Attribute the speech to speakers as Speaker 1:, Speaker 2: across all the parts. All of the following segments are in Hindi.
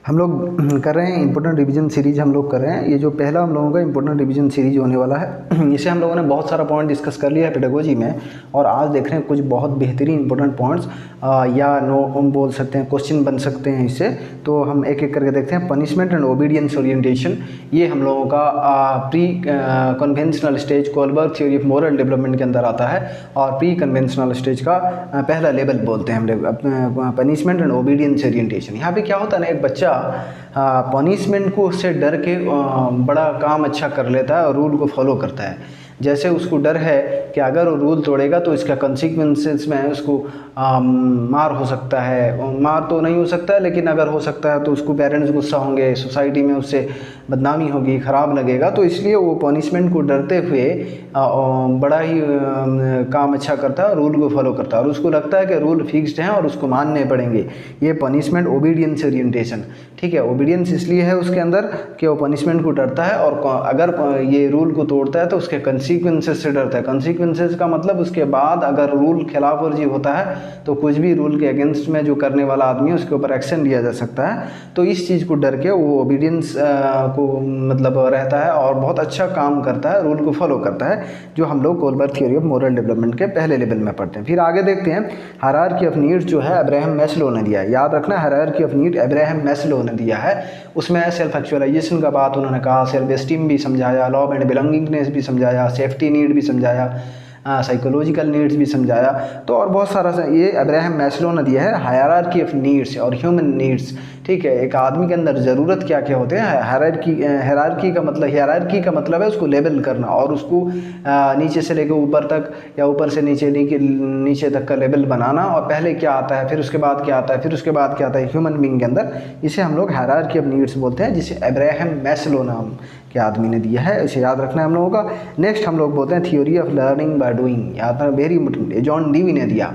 Speaker 1: हम लोग कर रहे हैं इंपॉर्टेंट रिवीजन सीरीज हम लोग कर रहे हैं। ये जो पहला हम लोगों का इंपॉर्टेंट रिवीजन सीरीज होने वाला है, इसे हम लोगों ने बहुत सारा पॉइंट डिस्कस कर लिया है पेडागोजी में, और आज देख रहे हैं कुछ बहुत बेहतरीन इंपॉर्टेंट पॉइंट्स या नो हम बोल सकते हैं क्वेश्चन बन सकते हैं इससे। तो हम एक एक करके देखते हैं। पनिशमेंट एंड ओबीडियंस ओरिएंटेशन, ये हम लोगों का pre conventional stage Kohlberg theory of moral development के अंदर आता है, और प्री कन्वेंशनल स्टेज का पहला लेवल बोलते हैं हम पनिशमेंट एंड ओबीडियंस ओरिएंटेशन। यहाँ पे क्या होता है ना, एक बच्चा पनिशमेंट को उससे डर के बड़ा काम अच्छा कर लेता है और रूल को फॉलो करता है। जैसे उसको डर है कि अगर वो रूल तोड़ेगा तो इसका कंसिक्वेंसेस में उसको मार हो सकता है, मार तो नहीं हो सकता है लेकिन अगर हो सकता है तो उसको पेरेंट्स गुस्सा होंगे, सोसाइटी में उससे बदनामी होगी, ख़राब लगेगा, तो इसलिए वो पनिशमेंट को डरते हुए बड़ा ही काम अच्छा करता है, रूल को फॉलो करता है, और उसको लगता है कि रूल फिक्स्ड हैं और उसको मानने पड़ेंगे। ये पनिशमेंट ओबीडियंस ओरिएंटेशन, ठीक है। ओबीडियंस इसलिए है उसके अंदर कि वो पनिशमेंट को डरता है, और अगर ये रूल को तोड़ता है तो उसके कंसीक्वेंसेस से डरता है। कंसीक्वेंसेस का मतलब उसके बाद अगर रूल खिलाफ वर्जी होता है तो कुछ भी रूल के अगेंस्ट में जो करने वाला आदमी है उसके ऊपर एक्शन लिया जा सकता है। तो इस चीज़ को डर के वो ओबीडियंस को मतलब रहता है और बहुत अच्छा काम करता है, रूल को फॉलो करता है, जो हम लोग Kohlberg theory of moral development के पहले लेवल में पढ़ते हैं। फिर आगे देखते हैं हायरार्की ऑफ नीड्स, जो है अब्राहम मैस्लो ने दिया है। याद रखना, hierarchy of need Abraham Maslow ने दिया है। उसमें सेल्फ एक्चुअलाइजेशन का बात उन्होंने कहा, सेल्फ एस्टीम भी समझाया, लव एंड बिलोंगिंगनेस भी समझाया, सेफ्टी नीड भी समझाया, साइकोलॉजिकल नीड्स भी समझाया। तो और बहुत सारा ये अब्राहम मैस्लो ने दिया है हायरार्की ऑफ नीड्स और ह्यूमन नीड्स, ठीक है। एक आदमी के अंदर ज़रूरत क्या क्या होते हैं। हायरार्की का मतलब है उसको लेवल करना, और उसको नीचे से लेकर ऊपर तक या ऊपर से नीचे तक का लेवल बनाना, और पहले क्या आता है, फिर उसके बाद क्या आता है, फिर उसके बाद क्या आता है ह्यूमन बीइंग के अंदर। इसे हम लोग हायरार्की ऑफ नीड्स बोलते हैं, जिसे अब्राहम मैस्लो नाम के आदमी ने दिया है। इसे याद रखना है हम लोगों का। नेक्स्ट हम लोग बोलते हैं theory of learning by doing. याद रखना, वेरी इंपॉर्टेंट, जॉन डीवी ने दिया।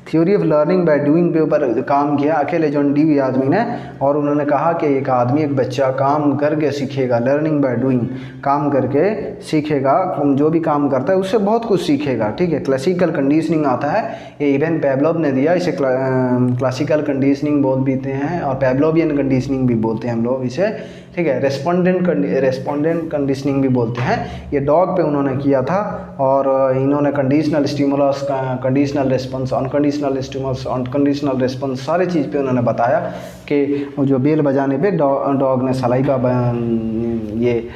Speaker 1: Theory of learning by doing पे ऊपर काम किया अकेले जॉन डीवी आदमी ने, और उन्होंने कहा कि एक आदमी, एक बच्चा काम करके सीखेगा, लर्निंग बाय डूइंग, काम करके सीखेगा, जो भी काम करता है उससे बहुत कुछ सीखेगा, ठीक है। क्लासिकल कंडीशनिंग आता है, ये इवन पैवलोव ने दिया। इसे क्लासिकल कंडीशनिंग बोलते हैं, और पैवलोवियन कंडीशनिंग भी बोलते हैं हम लोग इसे, ठीक है। रेस्पोंडेंट कंडीशनिंग भी बोलते हैं। ये डॉग पे उन्होंने किया था, और इन्होंने conditional stimulus, conditional response, unconditional stimulus, unconditional response, सारे चीज़ पे उन्होंने बताया कि जो बेल बजाने पे डॉग ने सलाइवा ये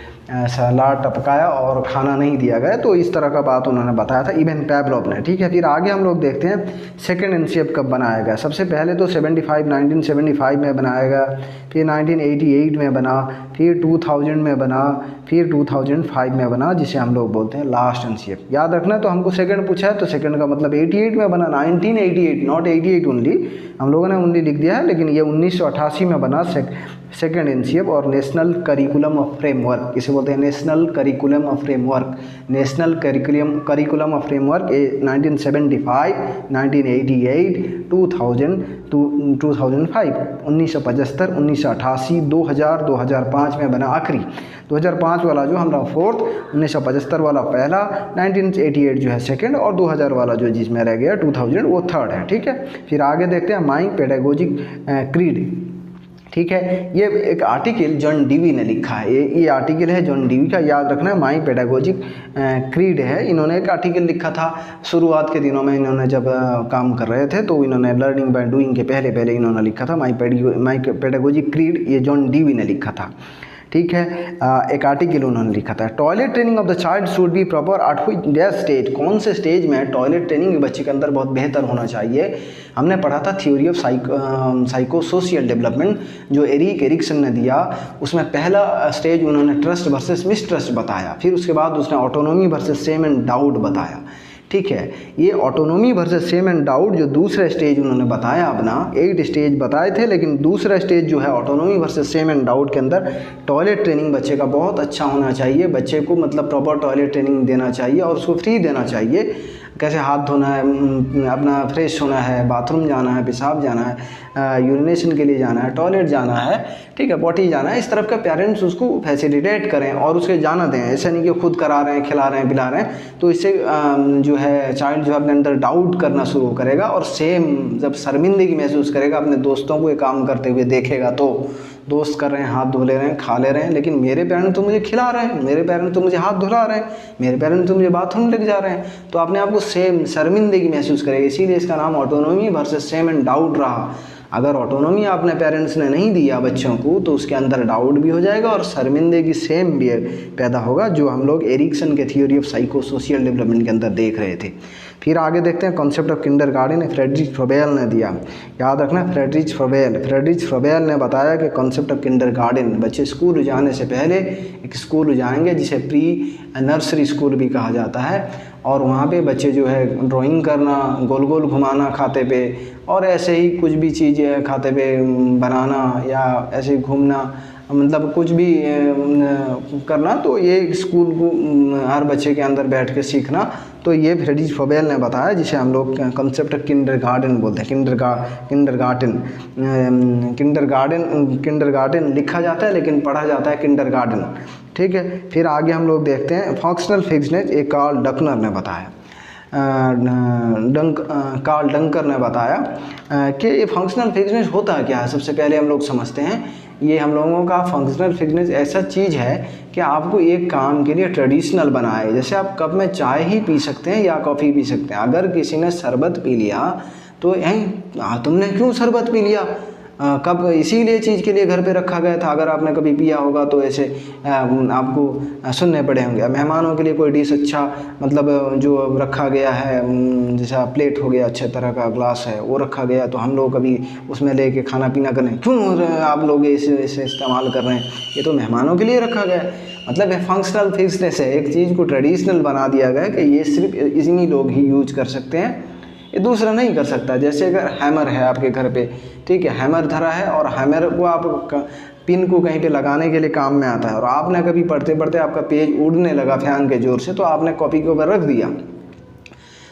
Speaker 1: सलाद टपकाया और खाना नहीं दिया गया, तो इस तरह का बात उन्होंने बताया था इवन पैवलोव ने, ठीक है। फिर आगे हम लोग देखते हैं सेकंड एनसीएफ कब बनाया गया। सबसे पहले तो 1975 में बनाया गया, फिर 1988 में बना, फिर 2000 में बना, फिर 2005 में बना, जिसे हम लोग बोलते हैं लास्ट एनसीएफ। याद रखना, तो हमको सेकंड पूछा है तो सेकंड का मतलब 88 में बना, 1988, नॉट 88 ओनली, हम लोगों ने ओनली लिख दिया है, लेकिन ये 1988 में बना सेकंड एनसीएफ। और नेशनल करिकुलम ऑफ फ्रेमवर्क, इसे बोलते हैं national curriculum of framework. National curriculum of framework 1975, 1988, 2000, 2005, 1975, 1988, 2000, 2005 में बना आखिरी। 2005 वाला जो हमारा फोर्थ, 1975 वाला पहला, 1988 जो है सेकंड, और 2000 वाला जो जिसमें रह गया 2000 वो थर्ड है, ठीक है। फिर आगे देखते हैं माई पेडागोजिक क्रीड, ठीक है। ये एक आर्टिकल जॉन डीवी ने लिखा है, ये आर्टिकल है जॉन डीवी का। याद रखना, माई पेडागोजिक क्रीड है। इन्होंने एक आर्टिकल लिखा था शुरुआत के दिनों में, इन्होंने जब काम कर रहे थे, तो इन्होंने लर्निंग बाय डूइंग के पहले इन्होंने लिखा था माई पेडागोजिक क्रीड, ये जॉन डीवी ने लिखा था, ठीक है। एक आर्टिकल उन्होंने लिखा था। Toilet training of the child should be proper at which stage, कौन से स्टेज में टॉयलेट ट्रेनिंग बच्चे के अंदर बहुत बेहतर होना चाहिए। हमने पढ़ा था theory of psycho social development, जो एरिक्सन ने दिया। उसमें पहला स्टेज उन्होंने ट्रस्ट वर्सेस मिसट्रस्ट बताया, फिर उसके बाद उसने autonomy versus same and doubt बताया, ठीक है। ये autonomy versus same and doubt जो दूसरा स्टेज उन्होंने बताया, अपना 8 स्टेज बताए थे, लेकिन दूसरा स्टेज जो है autonomy versus same and doubt के अंदर टॉयलेट ट्रेनिंग बच्चे का बहुत अच्छा होना चाहिए। बच्चे को मतलब प्रॉपर टॉयलेट ट्रेनिंग देना चाहिए, और उसको फ्री देना चाहिए। कैसे हाथ धोना है, अपना फ्रेश होना है, बाथरूम जाना है, पेशाब जाना है, यूरिनेशन के लिए जाना है, टॉयलेट जाना है, ठीक है, पॉटी जाना है, इस तरफ का पेरेंट्स उसको फैसिलिटेट करें और उसके जाना दें। ऐसा नहीं कि खुद करा रहे हैं, खिला रहे हैं, पिला रहे हैं, तो इससे जो है चाइल्ड जो है अपने अंदर डाउट करना शुरू करेगा, और सेम जब शर्मिंदगी महसूस करेगा अपने दोस्तों को ये काम करते हुए देखेगा, तो दोस्त कर रहे हैं, हाथ धो ले रहे हैं, खा ले रहे हैं, लेकिन मेरे पेरेंट तो मुझे खिला रहे हैं, मेरे पेरेंट तो मुझे हाथ धुला रहे हैं, मेरे पेरेंट तो मुझे बाथरूम लेके जा रहे हैं, तो अपने आप को सेम शर्मिंदगी महसूस करेगा। इसीलिए इसका नाम autonomy versus same and doubt रहा। अगर ऑटोनॉमी आपने पेरेंट्स ने नहीं दिया बच्चों को तो उसके अंदर डाउट भी हो जाएगा और शर्मिंदगी सेम भी पैदा होगा, जो हम लोग एरिक्सन के theory of psycho social development के अंदर देख रहे थे। फिर आगे देखते हैं concept of kindergarten, Friedrich Froebel ने दिया। याद रखना, फ्रेडरिच फ्रोबेल ने बताया कि कॉन्सेप्ट ऑफ किंडरगार्टन, बच्चे स्कूल जाने से पहले एक स्कूल जाएंगे जिसे प्री नर्सरी स्कूल भी कहा जाता है, और वहाँ पे बच्चे जो है ड्राइंग करना, गोल गोल घुमाना खाते पे, और ऐसे ही कुछ भी चीज़ें खाते पे बनाना या ऐसे घूमना, मतलब कुछ भी करना, तो ये स्कूल को हर बच्चे के अंदर बैठ के सीखना, तो ये फ्रेडरिच फ्रोबेल ने बताया, जिसे हम लोग कॉन्सेप्ट ऑफ किंडरगार्टन बोलते हैं। किंडरगार्टन लिखा जाता है लेकिन पढ़ा जाता है किंडरगार्टन, ठीक है। फिर आगे हम लोग देखते हैं फंक्शनल फिक्सनेस, एक कार्ल डंकर ने बताया। कार्ल डंकर ने बताया कि ये फंक्शनल फिक्सनेस होता क्या है। सबसे पहले हम लोग समझते हैं, ये हम लोगों का फंक्शनल फिक्सनेस ऐसा चीज़ है कि आपको एक काम के लिए ट्रेडिशनल बनाए। जैसे आप कप में चाय ही पी सकते हैं या कॉफ़ी पी सकते हैं। अगर किसी ने शरबत पी लिया तो तुमने क्यों शरबत पी लिया, कब इसीलिए चीज़ के लिए घर पे रखा गया था। अगर आपने कभी पिया होगा तो ऐसे आपको सुनने पड़े होंगे। मेहमानों के लिए कोई डिश अच्छा मतलब जो रखा गया है, जैसा प्लेट हो गया, अच्छे तरह का ग्लास है वो रखा गया, तो हम लोग कभी उसमें लेके खाना पीना करें, क्यों आप लोग इसे इस्तेमाल कर रहे हैं, ये तो मेहमानों के लिए रखा गया है। मतलब ये फंक्शनल फिक्सनेस है, एक चीज़ को ट्रेडिशनल बना दिया गया कि ये सिर्फ इन्हीं लोग ही यूज कर सकते हैं, ये दूसरा नहीं कर सकता। जैसे अगर हैमर है आपके घर पे, ठीक है, हैमर धरा है और हैमर को आप पिन को कहीं पे लगाने के लिए काम में आता है, और आपने कभी पढ़ते पढ़ते आपका पेज उड़ने लगा फैन के ज़ोर से, तो आपने कॉपी के ऊपर रख दिया,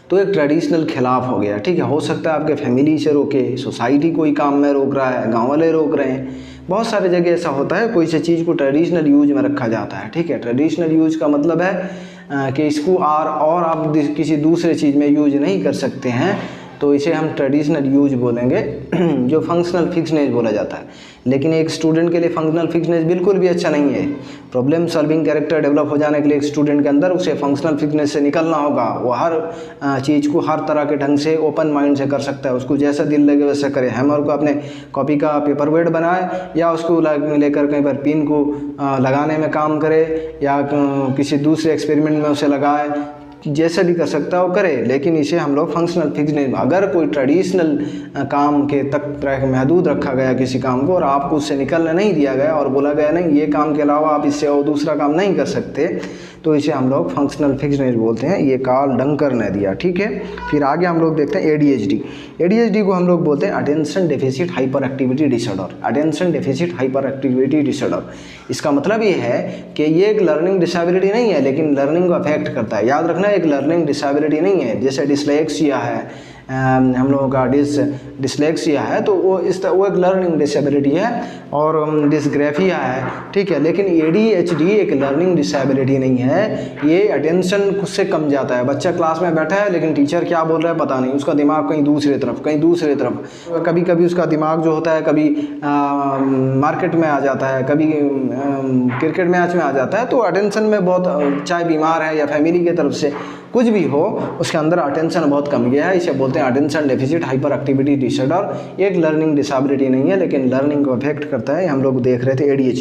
Speaker 1: तो एक ट्रेडिशनल खिलाफ हो गया, ठीक है। हो सकता है आपके फैमिली से रोके, सोसाइटी कोई काम में रोक रहा है, गाँव वाले रोक रहे हैं, बहुत सारे जगह ऐसा होता है, कोई सी चीज़ को ट्रेडिशनल यूज में रखा जाता है, ठीक है। ट्रेडिशनल यूज का मतलब है कि इसको और आप किसी दूसरे चीज़ में यूज नहीं कर सकते हैं, तो इसे हम ट्रेडिशनल यूज बोलेंगे, जो फंक्शनल फिक्सनेस बोला जाता है। लेकिन एक स्टूडेंट के लिए फंक्शनल फिक्सनेस बिल्कुल भी अच्छा नहीं है। प्रॉब्लम सॉल्विंग कैरेक्टर डेवलप हो जाने के लिए एक स्टूडेंट के अंदर उसे फंक्शनल फिक्सनेस से निकलना होगा। वो हर चीज़ को हर तरह के ढंग से ओपन माइंड से कर सकता है, उसको जैसा दिल लगे वैसा करे। हैमर को अपने कॉपी का पेपर वेट बनाए, या उसको लेकर कहीं पर पिन को लगाने में काम करे, या किसी दूसरे एक्सपेरिमेंट में उसे लगाए, जैसा भी कर सकता है वो करे। लेकिन इसे हम लोग फंक्शनल फिक्सनेस, अगर कोई ट्रेडिशनल काम के तक महदूद रखा गया किसी काम को और आपको उससे निकलने नहीं दिया गया और बोला गया नहीं ये काम के अलावा आप इससे और दूसरा काम नहीं कर सकते, तो इसे हम लोग फंक्शनल फिक्सनेस बोलते हैं। ये कार्ल डंकर ने दिया, ठीक है। फिर आगे हम लोग देखते हैं ADHD को हम लोग बोलते हैं attention deficit hyper activity disorder. Attention deficit hyper activity disorder, इसका मतलब ये है कि ये एक लर्निंग डिसेबिलिटी नहीं है, लेकिन लर्निंग को अफेक्ट करता है। याद रखना, एक लर्निंग डिसेबिलिटी नहीं है। जैसे डिसलेक्सिया है, हम लोगों का डिसलेक्सिया है, तो वो एक लर्निंग डिसेबिलिटी है, और डिसग्राफिया है, ठीक है। लेकिन ADHD एक लर्निंग डिसेबिलिटी नहीं है, ये अटेंशन खुद से कम जाता है। बच्चा क्लास में बैठा है लेकिन टीचर क्या बोल रहा है पता नहीं, उसका दिमाग कहीं दूसरे तरफ। कभी कभी उसका दिमाग जो होता है कभी मार्केट में आ जाता है, कभी क्रिकेट मैच में आ जाता है। तो अटेंशन में बहुत, चाहे बीमार है या फैमिली की तरफ से कुछ भी हो, उसके अंदर अटेंशन बहुत कम गया है। इसे बोलते हैं attention deficit hyper activity disorder. एक लर्निंग डिसेबिलिटी नहीं है, लेकिन लर्निंग को अफेक्ट करता है। हम लोग देख रहे थे ADHD।